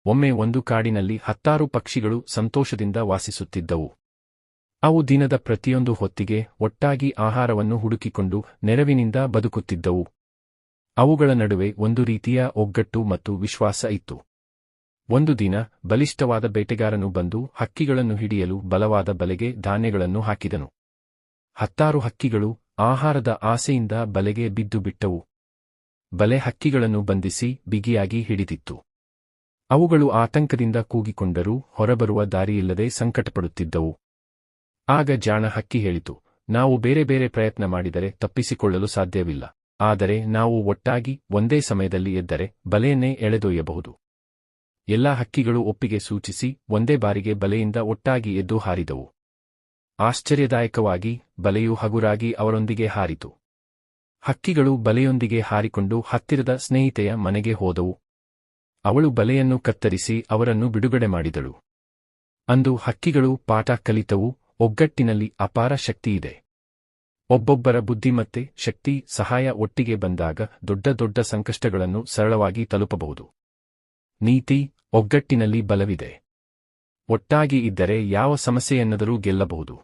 ಒಮ್ಮೆ ಒಂದು ಕಾಡಿನಲ್ಲಿ 10 ಪಕ್ಷಿಗಳು ಸಂತೋಷದಿಂದ ವಾಸಿಸುತ್ತಿದ್ದವು. ಅವು ದಿನದ ಪ್ರತಿಯೊಂದು ಹೊತ್ತಿಗೆ ಒಟ್ಟಾಗಿ ಆಹಾರವನ್ನು ಹುಡುಕಿಕೊಂಡು ನೆರವಿನಿಂದ ಬದುಕುತ್ತಿದ್ದವು. ಅವುಗಳ ನಡುವೆ ಒಂದು ರೀತಿಯ ಒಗ್ಗಟ್ಟು ಮತ್ತು ವಿಶ್ವಾಸ ಇತ್ತು. ಒಂದು ದಿನ ಬಲಿಷ್ಠವಾದ ಬೇಟೆಗಾರನು ಬಂದು ಹಕ್ಕಿಗಳನ್ನು ಹಿಡಿಯಲು ಬಲವಾದ ಬಲೆಗೆ ಧಾನ್ಯಗಳನ್ನು ಹಾಕಿದನು. 10 ಹಕ್ಕಿಗಳು ಆಹಾರದ ಆಸೆಯಿಂದ ಬಲೆಗೆ ಬಿದ್ದು ಬಿಟ್ಟವು. ಬಲೆ ಹಕ್ಕಿಗಳನ್ನು ಬಂಧಿಸಿ ಬಿಗಿಯಾಗಿ ಹಿಡಿದಿತ್ತು. ಅವುಗಳು ಆತಂಕದಿಂದ ಕೂಗಿಕೊಂಡರೂ ಹೊರಬರುವ ದಾರಿಯಿಲ್ಲದೆ ಸಂಕಟಪಡುತ್ತಿದ್ದವು. ಆಗ ಜಾಣ ಹಕ್ಕಿ ಹೇಳಿತು, ನಾವು ಬೇರೆ ಬೇರೆ ಪ್ರಯತ್ನ ಮಾಡಿದರೆ ತಪ್ಪಿಸಿಕೊಳ್ಳಲು ಸಾಧ್ಯವಿಲ್ಲ. ಆದರೆ ನಾವು ಒಟ್ಟಾಗಿ ಒಂದೇ ಸಮಯದಲ್ಲಿ ಎದ್ದರೆ ಬಲೆಯನ್ನೇ ಎಳೆದೊಯ್ಯಬಹುದು. ಎಲ್ಲಾ ಹಕ್ಕಿಗಳು ಒಪ್ಪಿಗೆ ಸೂಚಿಸಿ ಒಂದೇ ಬಾರಿಗೆ ಬಲೆಯಿಂದ ಒಟ್ಟಾಗಿ ಎದ್ದು ಹಾರಿದವು. ಆಶ್ಚರ್ಯದಾಯಕವಾಗಿ ಬಲೆಯು ಹಗುರಾಗಿ ಅವರೊಂದಿಗೆ ಹಾರಿತು. ಹಕ್ಕಿಗಳು ಬಲೆಯೊಂದಿಗೆ ಹಾರಿಕೊಂಡು ಹತ್ತಿರದ ಸ್ನೇಹಿತೆಯ ಮನೆಗೆ ಹೋದವು. ಅವಳು ಬಲೆಯನ್ನು ಕತ್ತರಿಸಿ ಅವರನ್ನು ಬಿಡುಗಡೆ ಮಾಡಿದಳು. ಅಂದು ಹಕ್ಕಿಗಳು ಪಾಠ ಕಲಿತವು, ಒಗ್ಗಟ್ಟಿನಲ್ಲಿ ಅಪಾರ ಶಕ್ತಿಯಿದೆ. ಒಬ್ಬೊಬ್ಬರ ಬುದ್ಧಿಮತ್ತೆ, ಶಕ್ತಿ, ಸಹಾಯ ಒಟ್ಟಿಗೆ ಬಂದಾಗ ದೊಡ್ಡ ದೊಡ್ಡ ಸಂಕಷ್ಟಗಳನ್ನು ಸರಳವಾಗಿ ತಲುಪಬಹುದು. ನೀತಿ: ಒಗ್ಗಟ್ಟಿನಲ್ಲಿ ಬಲವಿದೆ. ಒಟ್ಟಾಗಿ ಇದ್ದರೆ ಯಾವ ಸಮಸ್ಯೆಯನ್ನಾದರೂ ಗೆಲ್ಲಬಹುದು.